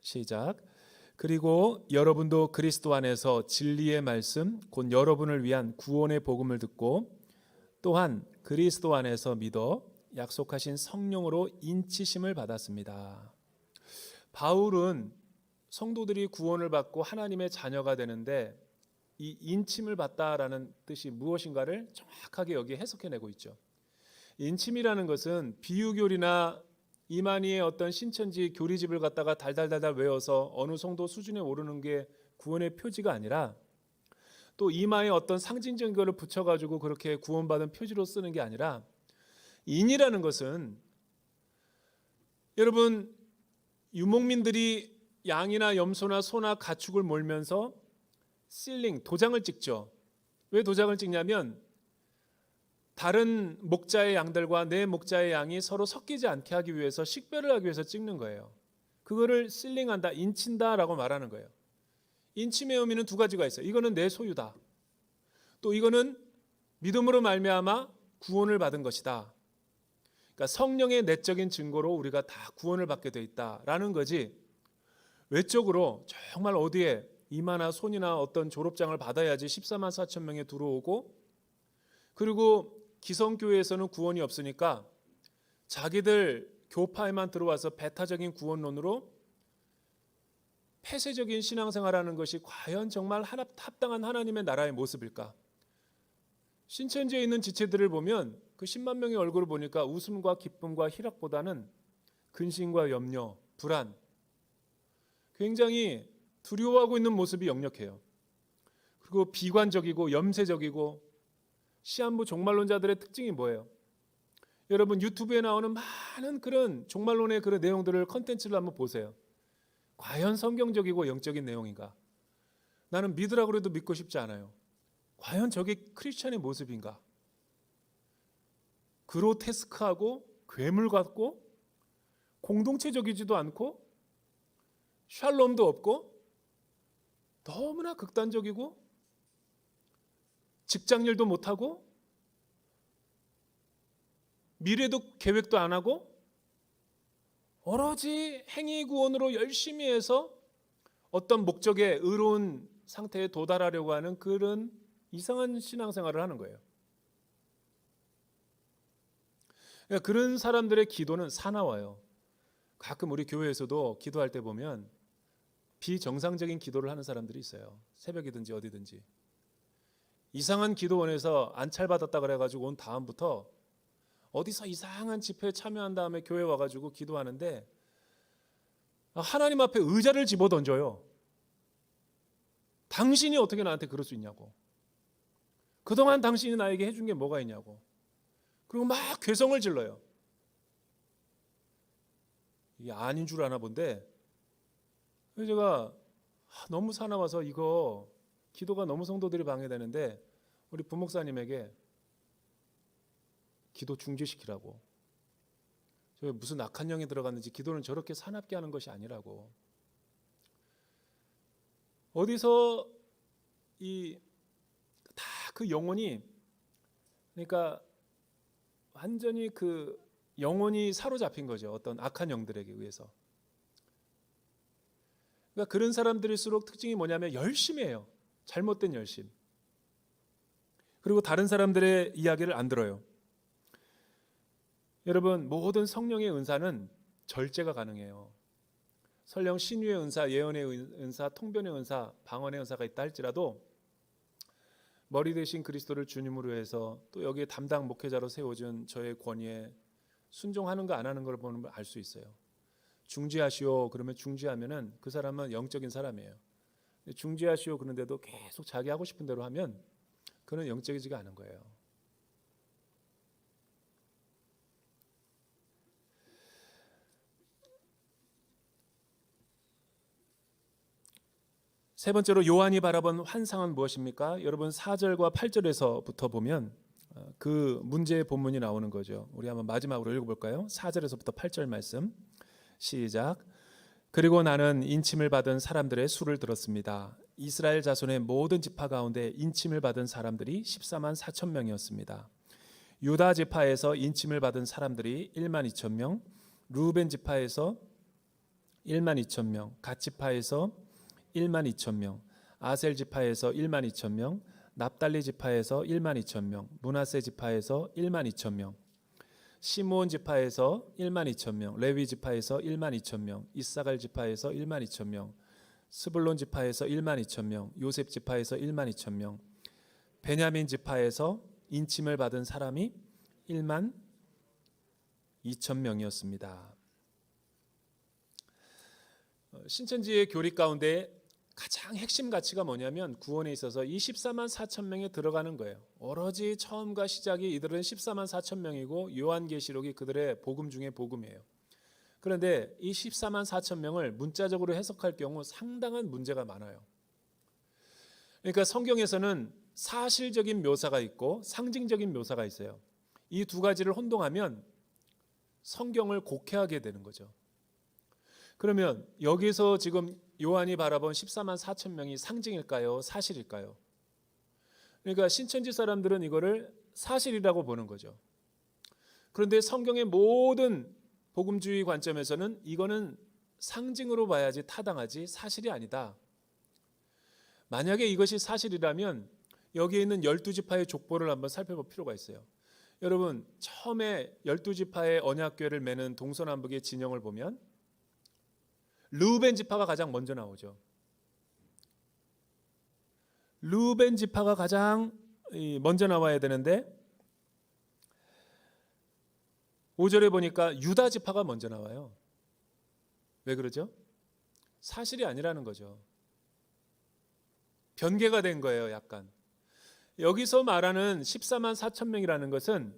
시작. 그리고 여러분도 그리스도 안에서 진리의 말씀 곧 여러분을 위한 구원의 복음을 듣고 또한 그리스도 안에서 믿어 약속하신 성령으로 인치심을 받았습니다. 바울은 성도들이 구원을 받고 하나님의 자녀가 되는데 이 인침을 받다라는 뜻이 무엇인가를 정확하게 여기에 해석해내고 있죠. 인침이라는 것은 비유교리나 이만희의 어떤 신천지 교리집을 갖다가 달달달달 외워서 어느 정도 수준에 오르는 게 구원의 표지가 아니라 또 이마에 어떤 상징적인 것을 붙여가지고 그렇게 구원받은 표지로 쓰는 게 아니라 인이라는 것은 여러분 유목민들이 양이나 염소나 소나 가축을 몰면서 실링 도장을 찍죠. 왜 도장을 찍냐면 다른 목자의 양들과 내 목자의 양이 서로 섞이지 않게 하기 위해서 식별을 하기 위해서 찍는 거예요. 그거를 실링한다, 인친다라고 말하는 거예요. 인침의 의미는 두 가지가 있어요. 이거는 내 소유다. 또 이거는 믿음으로 말미암아 구원을 받은 것이다. 그러니까 성령의 내적인 증거로 우리가 다 구원을 받게 돼 있다라는 거지. 외적으로 정말 어디에 이마나 손이나 어떤 졸업장을 받아야지 14만 4천 명에 들어오고 그리고 기성교회에서는 구원이 없으니까 자기들 교파에만 들어와서 배타적인 구원론으로 폐쇄적인 신앙생활하는 것이 과연 정말 합당한 하나님의 나라의 모습일까? 신천지에 있는 지체들을 보면 그 10만 명의 얼굴을 보니까 웃음과 기쁨과 희락보다는 근심과 염려, 불안, 굉장히 두려워하고 있는 모습이 역력해요. 그리고 비관적이고 염세적이고 시한부 종말론자들의 특징이 뭐예요? 여러분 유튜브에 나오는 많은 그런 종말론의 그런 내용들을 컨텐츠를 한번 보세요. 과연 성경적이고 영적인 내용인가? 나는 믿으라고 해도 믿고 싶지 않아요. 과연 저게 크리스찬의 모습인가? 그로테스크하고 괴물 같고 공동체적이지도 않고 샬롬도 없고 너무나 극단적이고 직장일도 못하고 미래도 계획도 안 하고 오로지 행위 구원으로 열심히 해서 어떤 목적에 의로운 상태에 도달하려고 하는 그런 이상한 신앙생활을 하는 거예요. 그러니까 그런 사람들의 기도는 사나워요. 가끔 우리 교회에서도 기도할 때 보면 비정상적인 기도를 하는 사람들이 있어요. 새벽이든지 어디든지. 이상한 기도원에서 안찰받았다 그래가지고 온 다음부터 어디서 이상한 집회에 참여한 다음에 교회 와가지고 기도하는데 하나님 앞에 의자를 집어던져요. 당신이 어떻게 나한테 그럴 수 있냐고. 그동안 당신이 나에게 해준 게 뭐가 있냐고. 그리고 막 괴성을 질러요. 이게 아닌 줄 아나 본데 그래서 제가 너무 사나워서 이거 기도가 너무 성도들이 방해되는데 우리 부목사님에게 기도 중지시키라고. 저 무슨 악한 영이 들어갔는지 기도는 저렇게 사납게 하는 것이 아니라고. 어디서 다 그 영혼이, 그러니까 완전히 그 영혼이 사로잡힌 거죠. 어떤 악한 영들에게 의해서. 그러니까 그런 사람들일수록 특징이 뭐냐면 열심히 해요. 잘못된 열심. 그리고 다른 사람들의 이야기를 안 들어요. 여러분, 모든 성령의 은사는 절제가 가능해요. 설령 신유의 은사, 예언의 은사, 통변의 은사, 방언의 은사가 있다 할지라도 머리 대신 그리스도를 주님으로 해서 또 여기에 담당 목회자로 세워준 저의 권위에 순종하는가 안 하는 걸 보면 알 수 있어요. 중지하시오 그러면 중지하면은 그 사람은 영적인 사람이에요. 중지하시오 그런데도 계속 자기 하고 싶은 대로 하면 그는 영적이지가 않은 거예요. 세 번째로 요한이 바라본 환상은 무엇입니까? 여러분 4절과 8절에서부터 보면 그 문제의 본문이 나오는 거죠. 우리 한번 마지막으로 읽어볼까요? 4절에서부터 8절 말씀 시작. 그리고 나는 인침을 받은 사람들의 수를 들었습니다. 이스라엘 자손의 모든 지파 가운데 인침을 받은 사람들이 14만 4천 명이었습니다. 유다 지파에서 인침을 받은 사람들이 1만 2천 명, 루벤 지파에서 1만 2천 명, 갓 지파에서 1만 2천 명, 아셀 지파에서 1만 2천 명, 납달리 지파에서 1만 2천 명, 므낫세 지파에서 1만 2천 명, 시므온 지파에서 1만 2천 명, 레위 지파에서 1만 2천 명, 이사갈 지파에서 1만 2천 명, 스불론 지파에서 1만 2천 명, 요셉 지파에서 1만 2천 명, 베냐민 지파에서 인침을 받은 사람이 1만 2천 명이었습니다. 신천지의 교리 가운데 가장 핵심 가치가 뭐냐면 구원에 있어서 이 14만 4천 명에 들어가는 거예요. 오로지 처음과 시작이 이들은 14만 4천 명이고 요한계시록이 그들의 복음 중에 복음이에요. 그런데 이 14만 4천 명을 문자적으로 해석할 경우 상당한 문제가 많아요. 그러니까 성경에서는 사실적인 묘사가 있고 상징적인 묘사가 있어요. 이 두 가지를 혼동하면 성경을 곡해하게 되는 거죠. 그러면 여기서 지금 요한이 바라본 14만 4천 명이 상징일까요? 사실일까요? 그러니까 신천지 사람들은 이거를 사실이라고 보는 거죠. 그런데 성경의 모든 복음주의 관점에서는 이거는 상징으로 봐야지 타당하지 사실이 아니다. 만약에 이것이 사실이라면 여기에 있는 12지파의 족보를 한번 살펴볼 필요가 있어요. 여러분, 처음에 12지파의 언약궤를 매는 동서남북의 진영을 보면 르우벤 지파가 가장 먼저 나오죠. 르우벤 지파가 가장 먼저 나와야 되는데 5절에 보니까 유다 지파가 먼저 나와요. 왜 그러죠? 사실이 아니라는 거죠. 변개가 된 거예요, 약간. 여기서 말하는 14만 4천 명이라는 것은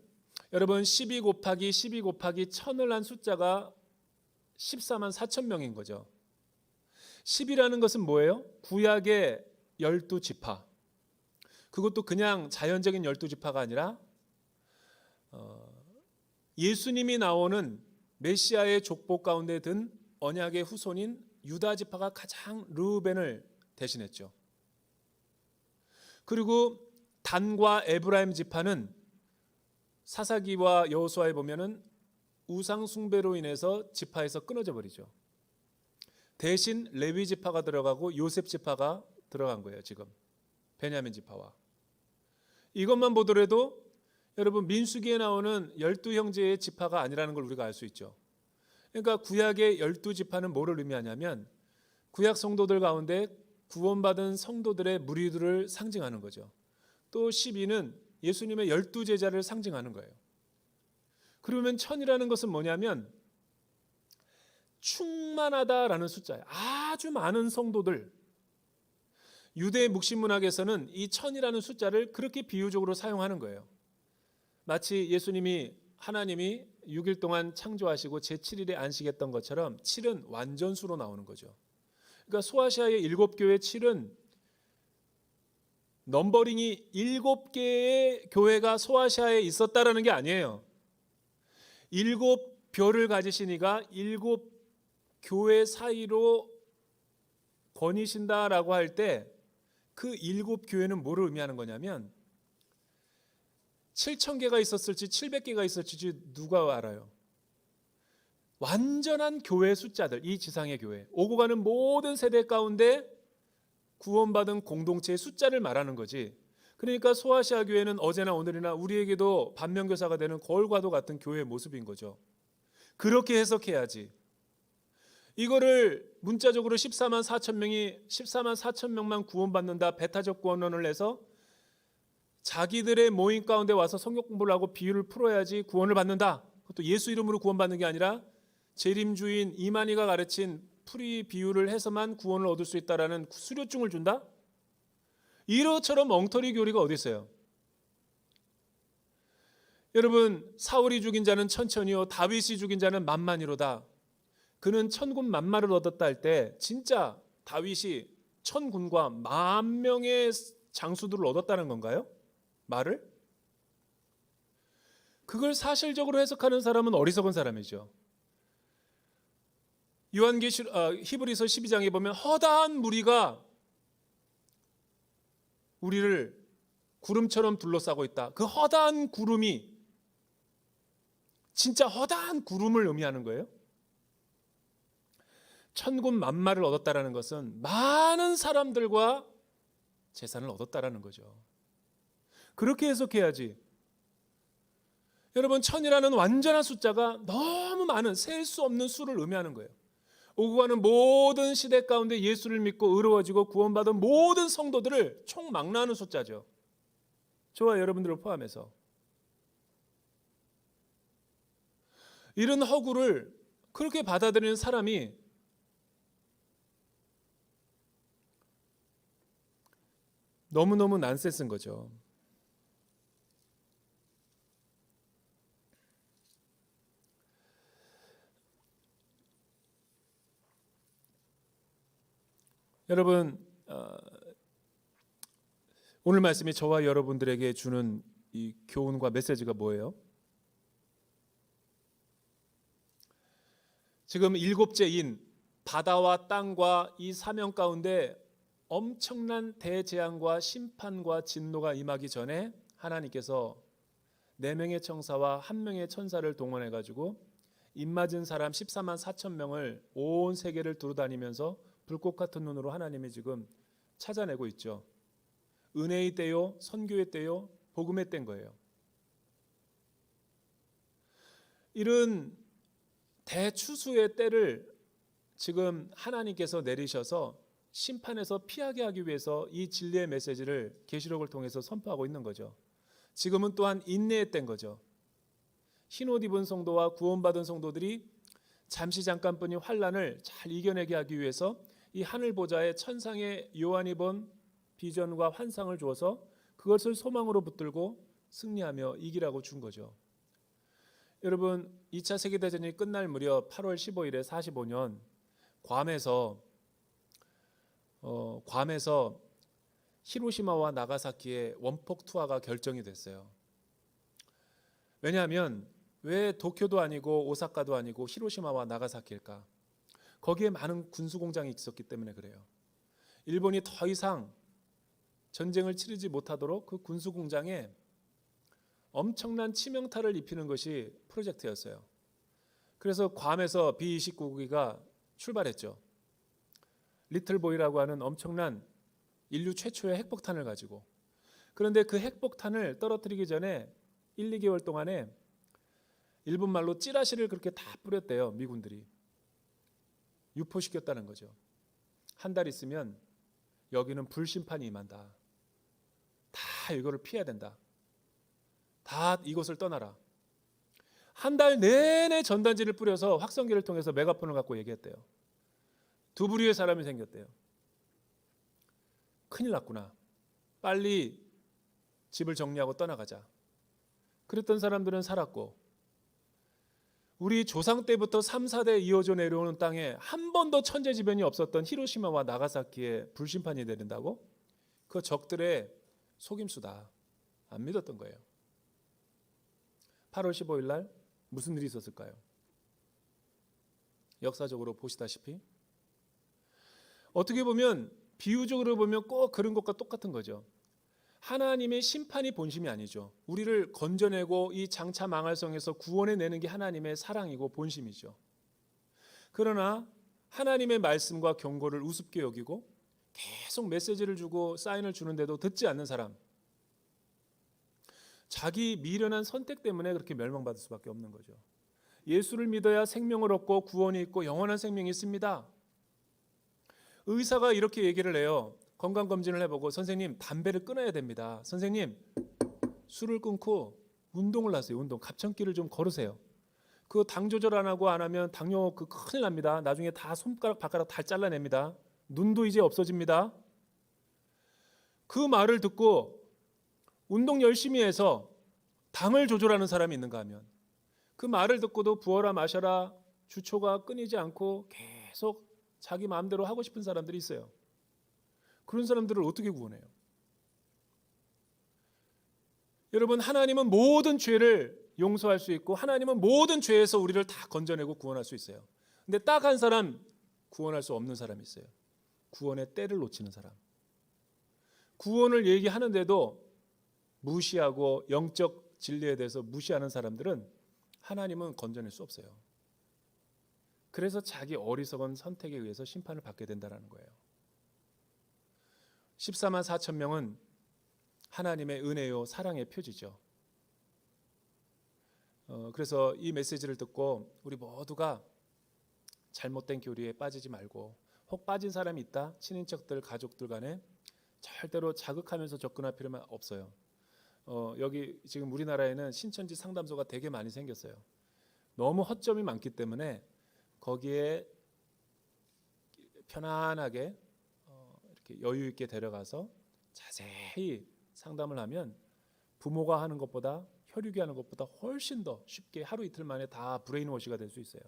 여러분 12 곱하기 1000을 한 숫자가 14만 4천 명인 거죠. 10이라는 것은 뭐예요? 구약의 12지파. 그것도 그냥 자연적인 12지파가 아니라 예수님이 나오는 메시아의 족보 가운데 든 언약의 후손인 유다 지파가 가장 르우벤을 대신했죠. 그리고 단과 에브라임 지파는 사사기와 여호수아에 보면은 우상 숭배로 인해서 지파에서 끊어져 버리죠. 대신 레위 지파가 들어가고 요셉 지파가 들어간 거예요. 지금 베냐민 지파와. 이것만 보더라도 여러분 민수기에 나오는 12형제의 지파가 아니라는 걸 우리가 알 수 있죠. 그러니까 구약의 12지파는 뭐를 의미하냐면 구약 성도들 가운데 구원받은 성도들의 무리들을 상징하는 거죠. 또 12는 예수님의 12제자를 상징하는 거예요. 그러면 1000이라는 것은 뭐냐면 충만하다라는 숫자예요. 아주 많은 성도들. 유대 묵신문학에서는 이 1000이라는 숫자를 그렇게 비유적으로 사용하는 거예요. 마치 예수님이 하나님이 6일 동안 창조하시고 제7일에 안식했던 것처럼 7은 완전수로 나오는 거죠. 그러니까 소아시아의 7교회 7은 넘버링이 7개의 교회가 소아시아에 있었다라는 게 아니에요. 일곱 별을 가지신 이가 일곱 교회 사이로 거니신다라고 할 때 그 일곱 교회는 뭐를 의미하는 거냐면 7,000개가 있었을지 700개가 있었을지 누가 알아요? 완전한 교회 숫자들, 이 지상의 교회, 오고 가는 모든 세대 가운데 구원받은 공동체의 숫자를 말하는 거지. 그러니까 소아시아 교회는 어제나 오늘이나 우리에게도 반면교사가 되는 거울과도 같은 교회의 모습인 거죠. 그렇게 해석해야지. 이거를 문자적으로 14만 4천 명만 구원받는다, 배타적 구원론을 내서 자기들의 모임 가운데 와서 성경 공부를 하고 비유를 풀어야지 구원을 받는다. 그것도 예수 이름으로 구원받는 게 아니라 재림주인 이만희가 가르친 풀이 비유를 해서만 구원을 얻을 수 있다라는 수료증을 준다? 이러처럼 엉터리 교리가 어디 있어요? 여러분, 사울이 죽인 자는 천천히요 다윗이 죽인 자는 만만이로다. 그는 천군 만마를 얻었다 할 때 진짜 다윗이 천군과 10,000명의 장수들을 얻었다는 건가요? 말을? 그걸 사실적으로 해석하는 사람은 어리석은 사람이죠. 히브리서 12장에 보면 허다한 무리가 우리를 구름처럼 둘러싸고 있다. 그 허다한 구름이 진짜 허다한 구름을 의미하는 거예요. 천군 만마를 얻었다라는 것은 많은 사람들과 재산을 얻었다라는 거죠. 그렇게 해석해야지. 여러분, 천이라는 완전한 숫자가 너무 많은 셀 수 없는 수를 의미하는 거예요. 오고 가는 모든 시대 가운데 예수를 믿고 의로워지고 구원받은 모든 성도들을 총망라하는 숫자죠. 저와 여러분들을 포함해서. 이런 허구를 그렇게 받아들이는 사람이 너무너무 난센스인 거죠. 여러분, 오늘 말씀이 저와 여러분들에게 주는 이 교훈과 메시지가 뭐예요? 지금 일곱째인 바다와 땅과 이 사명 가운데 엄청난 대재앙과 심판과 진노가 임하기 전에 하나님께서 4명의 천사와 1명의 천사를 동원해 가지고 입맞은 사람 14만 4천 명을 온 세계를 두루다니면서 불꽃 같은 눈으로 하나님이 지금 찾아내고 있죠. 은혜의 때요, 선교의 때요, 복음의 때인 거예요. 이런 대추수의 때를 지금 하나님께서 내리셔서 심판에서 피하게 하기 위해서 이 진리의 메시지를 계시록을 통해서 선포하고 있는 거죠. 지금은 또한 인내의 때인 거죠. 흰옷 입은 성도와 구원받은 성도들이 잠시 잠깐뿐이 환난을 잘 이겨내게 하기 위해서 이 하늘 보좌에 천상의 요한이 본 비전과 환상을 주어서 그것을 소망으로 붙들고 승리하며 이기라고 준 거죠. 여러분, 2차 세계대전이 끝날 무렵 8월 15일에 45년 괌에서 히로시마와 나가사키의 원폭 투하가 결정이 됐어요. 왜냐하면 왜 도쿄도 아니고 오사카도 아니고 히로시마와 나가사키일까? 거기에 많은 군수공장이 있었기 때문에 그래요. 일본이 더 이상 전쟁을 치르지 못하도록 그 군수공장에 엄청난 치명타를 입히는 것이 프로젝트였어요. 그래서 괌에서 B-29기가 출발했죠. 리틀보이라고 하는 엄청난 인류 최초의 핵폭탄을 가지고. 그런데 그 핵폭탄을 떨어뜨리기 전에 1, 2개월 동안에 일본 말로 찌라시를 그렇게 다 뿌렸대요. 미군들이. 유포시켰다는 거죠. 한 달 있으면 여기는 불심판이 임한다. 다 이거를 피해야 된다. 다 이곳을 떠나라. 한 달 내내 전단지를 뿌려서 확성기를 통해서 메가폰을 갖고 얘기했대요. 두 부류의 사람이 생겼대요. 큰일 났구나. 빨리 집을 정리하고 떠나가자. 그랬던 사람들은 살았고, 우리 조상 때부터 3, 4대 이어져 내려오는 땅에 한 번도 천재지변이 없었던 히로시마와 나가사키에 불심판이 내린다고? 그 적들의 속임수다. 안 믿었던 거예요. 8월 15일 날 무슨 일이 있었을까요? 역사적으로 보시다시피 어떻게 보면 비유적으로 보면 꼭 그런 것과 똑같은 거죠. 하나님의 심판이 본심이 아니죠. 우리를 건져내고 이 장차 망할 성에서 구원해내는 게 하나님의 사랑이고 본심이죠. 그러나 하나님의 말씀과 경고를 우습게 여기고 계속 메시지를 주고 사인을 주는데도 듣지 않는 사람, 자기 미련한 선택 때문에 그렇게 멸망받을 수밖에 없는 거죠. 예수를 믿어야 생명을 얻고 구원이 있고 영원한 생명이 있습니다. 의사가 이렇게 얘기를 해요. 건강검진을 해보고 선생님 담배를 끊어야 됩니다. 선생님 술을 끊고 운동을 하세요. 운동 갑천기를 좀 걸으세요. 그 당 조절 안 하고 안 하면 당뇨 큰일 납니다. 나중에 다 손가락 발가락 다 잘라냅니다. 눈도 이제 없어집니다. 그 말을 듣고 운동 열심히 해서 당을 조절하는 사람이 있는가 하면 그 말을 듣고도 부어라 마셔라 주초가 끊이지 않고 계속 자기 마음대로 하고 싶은 사람들이 있어요. 그런 사람들을 어떻게 구원해요? 여러분, 하나님은 모든 죄를 용서할 수 있고 하나님은 모든 죄에서 우리를 다 건져내고 구원할 수 있어요. 근데 딱 한 사람 구원할 수 없는 사람이 있어요. 구원의 때를 놓치는 사람. 구원을 얘기하는데도 무시하고 영적 진리에 대해서 무시하는 사람들은 하나님은 건져낼 수 없어요. 그래서 자기 어리석은 선택에 의해서 심판을 받게 된다는 거예요. 14만 4천 명은 하나님의 은혜요 사랑의 표지죠. 그래서 이 메시지를 듣고 우리 모두가 잘못된 교리에 빠지지 말고, 혹 빠진 사람이 있다, 친인척들 가족들 간에 절대로 자극하면서 접근할 필요는 없어요. 여기 지금 우리나라에는 신천지 상담소가 되게 많이 생겼어요. 너무 허점이 많기 때문에 거기에 편안하게 이렇게 여유 있게 데려가서 자세히 상담을 하면 부모가 하는 것보다, 혈육이 하는 것보다 훨씬 더 쉽게 하루 이틀 만에 다 브레인워시가 될 수 있어요.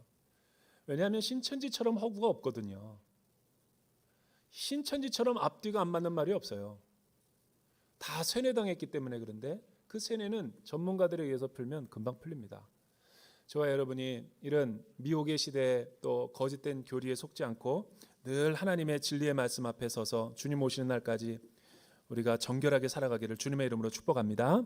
왜냐하면 신천지처럼 허구가 없거든요. 신천지처럼 앞뒤가 안 맞는 말이 없어요. 다 세뇌당했기 때문에. 그런데 그 세뇌는 전문가들에 의해서 풀면 금방 풀립니다. 저와 여러분이 이런 미혹의 시대에 또 거짓된 교리에 속지 않고 늘 하나님의 진리의 말씀 앞에 서서 주님 오시는 날까지 우리가 정결하게 살아가기를 주님의 이름으로 축복합니다.